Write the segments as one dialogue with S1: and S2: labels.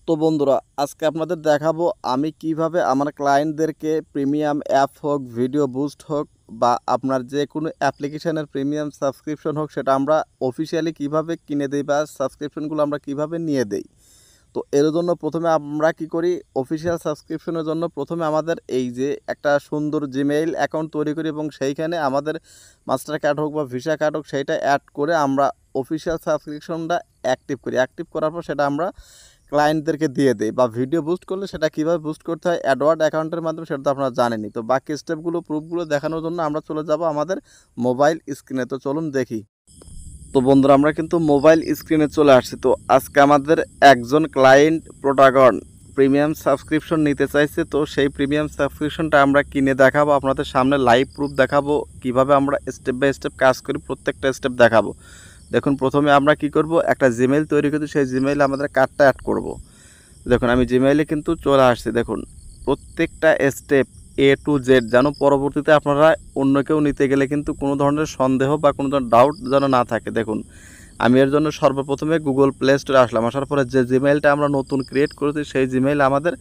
S1: তো বন্ধুরা, আজকে আপনাদের দেখাবো আমি কিভাবে আমার ক্লায়েন্টদেরকে প্রিমিয়াম অ্যাপ হোক, ভিডিও বুস্ট হোক বা আপনার যে কোনো অ্যাপ্লিকেশনের প্রিমিয়াম সাবস্ক্রিপশন হোক, সেটা আমরা অফিসিয়ালি কিভাবে কিনে দিই বা সাবস্ক্রিপশনগুলো আমরা কিভাবে নিয়ে দেই। তো এর জন্য প্রথমে আমরা কি করি, অফিসিয়াল সাবস্ক্রিপশনের জন্য প্রথমে আমাদের এই যে একটা সুন্দর জিমেইল অ্যাকাউন্ট তৈরি করি এবং সেইখানে আমাদের মাস্টার কার্ড হোক বা ভিসা কার্ড হোক সেইটা অ্যাড করে আমরা অফিসিয়াল সাবস্ক্রিপশনটা অ্যাক্টিভ করি। অ্যাক্টিভ করার পর সেটা আমরা ক্লায়েন্টদেরকে দিয়ে দেই। বা ভিডিও বুস্ট করলে সেটা কীভাবে বুস্ট করতে হয় অ্যাডওয়ার্ড অ্যাকাউন্টের মাধ্যমে, সেটা তো আপনারা জানেনই। তো বাকি স্টেপগুলো, প্রুফগুলো দেখানোর জন্য আমরা চলে যাব আমাদের মোবাইল স্ক্রিনে। তো চলুন দেখি। তো বন্ধুরা, আমরা কিন্তু মোবাইল স্ক্রিনে চলে আসছি। তো আজকে আমাদের একজন ক্লায়েন্ট প্রোটাগন প্রিমিয়াম সাবস্ক্রিপশন নিতে চাইছে। তো সেই প্রিমিয়াম সাবস্ক্রিপশনটা আমরা কিনে দেখাবো, আপনাদের সামনে লাইভ প্রুফ দেখাবো, কিভাবে আমরা স্টেপ বাই স্টেপ কাজ করি, প্রত্যেকটা স্টেপ দেখাবো। দেখুন, প্রথমে আমরা কি করব, একটা জিমেইল তৈরি করছি, সেই জিমেইলে আমাদের কার্ডটা অ্যাড করব। দেখুন, আমি জিমেইলে কিন্তু চলে আসছি। দেখুন, প্রত্যেকটা স্টেপ A to Z যেন পরবর্তীতে আপনারা অন্য কেউ নিতে গেলে কিন্তু কোনো ধরনের সন্দেহ বা কোনো ধরনের ডাউট যেন না থাকে। দেখুন, আমি এর জন্য সর্বপ্রথমে গুগল প্লে স্টোরে আসলাম। আসার পরে যে জিমেইলটা আমরা নতুন ক্রিয়েট করেছি সেই জিমেইল আমাদের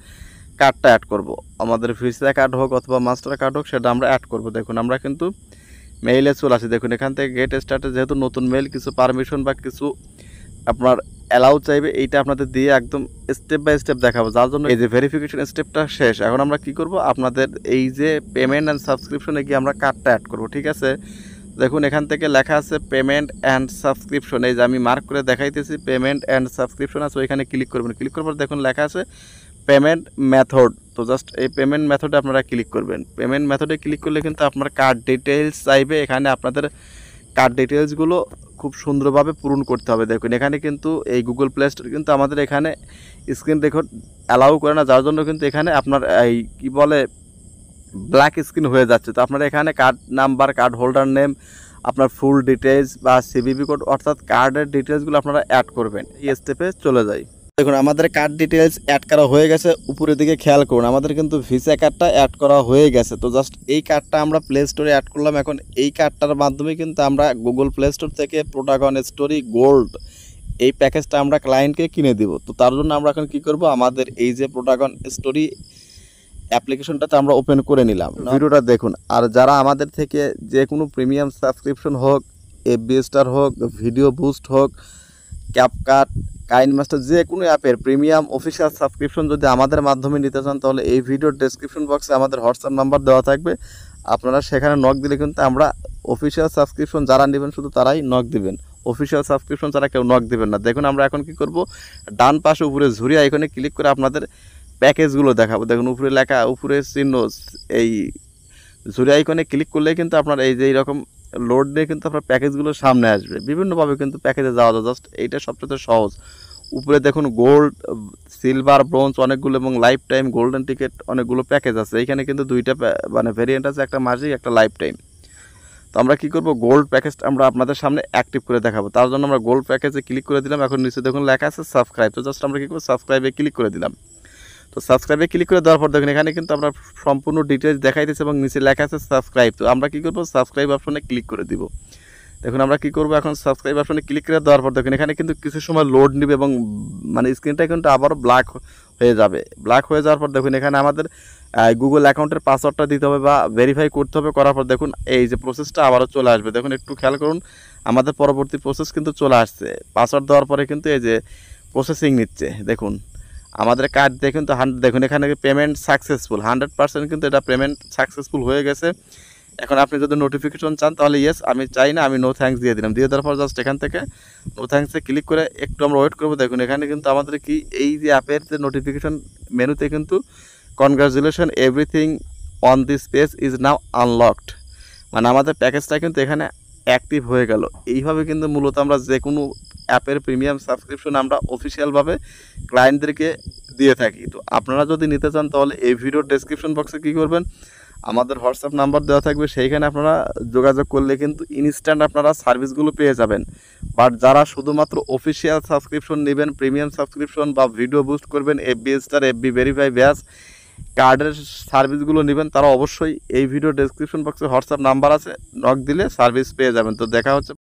S1: কার্ডটা অ্যাড করব। আমাদের ভিসা কার্ড হোক অথবা মাস্টার কার্ড হোক, সেটা আমরা অ্যাড করব। দেখুন, আমরা কিন্তু মেইলে চলে আসি। দেখুন, এখান থেকে গেট স্টার্টে যেহেতু নতুন মেইল, কিছু পারমিশন বা কিছু আপনার অ্যালাউ চাইবে, এইটা আপনাদের দিয়ে একদম স্টেপ বাই স্টেপ দেখাবো, যার জন্য এই যে ভেরিফিকেশন স্টেপটা শেষ। এখন আমরা কি করব, আপনাদের এই যে পেমেন্ট অ্যান্ড সাবস্ক্রিপশনে গিয়ে আমরা কার্ডটা অ্যাড করব। ঠিক আছে, দেখুন এখান থেকে লেখা আছে পেমেন্ট অ্যান্ড সাবস্ক্রিপশন। এই যে আমি মার্ক করে দেখাইতেছি পেমেন্ট অ্যান্ড সাবস্ক্রিপশন আছে, ওইখানে ক্লিক করবেন। ক্লিক করার পর দেখুন লেখা আছে পেমেন্ট মেথড। তো জাস্ট এই পেমেন্ট মেথডে আপনারা ক্লিক করবেন। পেমেন্ট মেথডে ক্লিক করলে কিন্তু আপনার কার্ড ডিটেইলস চাইবে। এখানে আপনাদের কার্ড ডিটেইলসগুলো খুব সুন্দরভাবে পূরণ করতে হবে। দেখুন, এখানে কিন্তু এই গুগল প্লে স্টোর কিন্তু আমাদের এখানে স্ক্রিন রেকর্ড অ্যালাউ করে না, যার জন্য কিন্তু এখানে আপনার এই কি বলে ব্ল্যাক স্ক্রিন হয়ে যাচ্ছে। তো আপনারা এখানে card number, card holder name, আপনার ফুল ডিটেইলস বা সিভিভি কোড অর্থাৎ কার্ডের ডিটেইলসগুলো আপনারা অ্যাড করবেন। এই স্টেপে চলে যাই। দেখুন, আমাদের কার্ড ডিটেইলস অ্যাড করা হয়ে গেছে। উপরের দিকে খেয়াল করুন, আমাদের কিন্তু ভিসা কার্ডটা অ্যাড করা হয়ে গেছে। তো জাস্ট এই কার্ডটা আমরা প্লে স্টোরে অ্যাড করলাম। এখন এই কার্ডটার মাধ্যমে কিন্তু আমরা গুগল প্লে স্টোর থেকে প্রোটাগন স্টোরি গোল্ড এই প্যাকেজটা আমরা ক্লায়েন্টকে কিনে দিব। তো তার জন্য আমরা এখন কি করব, আমাদের এই যে প্রোটাগন স্টোরি অ্যাপ্লিকেশনটাতে আমরা ওপেন করে নিলাম। ভিডিওটা দেখুন। আর যারা আমাদের থেকে যে কোনো প্রিমিয়াম সাবস্ক্রিপশন হোক, এফবি স্টার হোক, ভিডিও বুস্ট হোক, ক্যাপকাট, কাইনমাস্টার, যে কোনো অ্যাপের প্রিমিয়াম অফিসিয়াল সাবস্ক্রিপশন যদি আমাদের মাধ্যমে নিতে চান, তাহলে এই ভিডিওর ডেসক্রিপশন বক্সে আমাদের হোয়াটসঅ্যাপ নাম্বার দেওয়া থাকবে। আপনারা সেখানে নক দিলে কিন্তু আমরা অফিসিয়াল সাবস্ক্রিপশন যারা নেবেন শুধু তারাই নক দিবেন, অফিসিয়াল সাবস্ক্রিপশন যারা কেউ নক দিবেন না। দেখুন, আমরা এখন কি করব, ডান পাশে উপরে ঝুরি আইকনে ক্লিক করে আপনাদের প্যাকেজগুলো দেখাবো। দেখুন, উপরে লেখা, উপরে চিহ্ন, এই ঝুরি আইকনে ক্লিক করলে কিন্তু আপনার এই যে এইরকম লোড দিয়ে কিন্তু আপনার প্যাকেজগুলো সামনে আসবে। বিভিন্নভাবে কিন্তু প্যাকেজে যাওয়া যায়, জাস্ট এইটা সবচেয়ে সহজ। উপরে দেখুন গোল্ড, সিলভার, ব্রোঞ্জ অনেকগুলো এবং লাইফ টাইম গোল্ডেন টিকিট অনেকগুলো প্যাকেজ আছে। এইখানে কিন্তু দুইটা মানে ভেরিয়েন্ট আছে, একটা মাসিক, একটা লাইফ টাইম। তো আমরা কি করব, গোল্ড প্যাকেজটা আমরা আপনাদের সামনে অ্যাক্টিভ করে দেখাবো। তার জন্য আমরা গোল্ড প্যাকেজে ক্লিক করে দিলাম। এখন নিচে দেখুন লেখা আছে সাবস্ক্রাইব। তো জাস্ট আমরা কি করবো, সাবস্ক্রাইবে ক্লিক করে দিলাম। তো সাবস্ক্রাইবে ক্লিক করে দেওয়ার পর দেখুন এখানে কিন্তু আমরা সম্পূর্ণ ডিটেলস দেখাইতেছে এবং নিচে লেখা আছে সাবস্ক্রাইব। তো আমরা কি করব, সাবস্ক্রাইব অপশনে ক্লিক করে দিব। দেখুন, আমরা কি করব, এখন সাবস্ক্রাইব অপশনে ক্লিক করে দেওয়ার পর দেখুন এখানে কিন্তু কিছু সময় লোড নেবে এবং মানে স্ক্রিনটা কিন্তু আবারও ব্ল্যাক হয়ে যাবে। ব্ল্যাক হয়ে যাওয়ার পর দেখুন এখানে আমাদের গুগল অ্যাকাউন্টের পাসওয়ার্ডটা দিতে হবে বা ভেরিফাই করতে হবে। করার পর দেখুন এই যে প্রসেসটা আবারও চলে আসবে। দেখুন, একটু খেয়াল করুন, আমাদের পরবর্তী প্রসেস কিন্তু চলে আসছে। পাসওয়ার্ড দেওয়ার পরে কিন্তু এই যে প্রসেসিং নিচ্ছে। দেখুন, আমাদের কার্ড দেখুন তো দেখুন এখানে পেমেন্ট সাকসেসফুল, 100% কিন্তু এটা পেমেন্ট সাকসেসফুল হয়ে গেছে। এখন আপনি যদি নোটিফিকেশন চান তাহলে ইয়েস, আমি চাই না, আমি নো থ্যাঙ্কস দিয়ে দিলাম। দিয়ে দেওয়ার পর জাস্ট এখান থেকে নো থ্যাঙ্কসে ক্লিক করে একটু আমরা ওয়েট করবো। দেখুন এখানে কিন্তু আমাদের কি এই যে অ্যাপের যে নোটিফিকেশন মেনুতে কিন্তু congratulation everything on this page is now unlocked, মানে আমাদের প্যাকেজটা কিন্তু এখানে অ্যাক্টিভ হয়ে গেল। এইভাবে কিন্তু মূলত আমরা যে কোনো অ্যাপের প্রিমিয়াম সাবস্ক্রিপশন আমরা অফিসিয়ালভাবে ক্লায়েন্টদেরকে দিয়ে থাকি। তো আপনারা যদি নিতে চান তাহলে এই ভিডিওর ডেসক্রিপশন বক্সে কী করবেন, আমাদের হোয়াটসঅ্যাপ নাম্বার দেওয়া থাকবে, সেইখানে আপনারা যোগাযোগ করলে কিন্তু ইনস্ট্যান্ট আপনারা সার্ভিসগুলো পেয়ে যাবেন। বাট যারা শুধুমাত্র অফিসিয়াল সাবস্ক্রিপশন নেবেন, প্রিমিয়াম সাবস্ক্রিপশন বা ভিডিও বুস্ট করবেন, এফবি স্টার, এফবি ভেরিফাই, ব্যাস কার্ডের সার্ভিসগুলো নেবেন, তারা অবশ্যই এই ভিডিও ডেসক্রিপশন বক্সে হোয়াটসঅ্যাপ নাম্বার আছে, নক দিলে সার্ভিস পেয়ে যাবেন। তো দেখা হচ্ছে।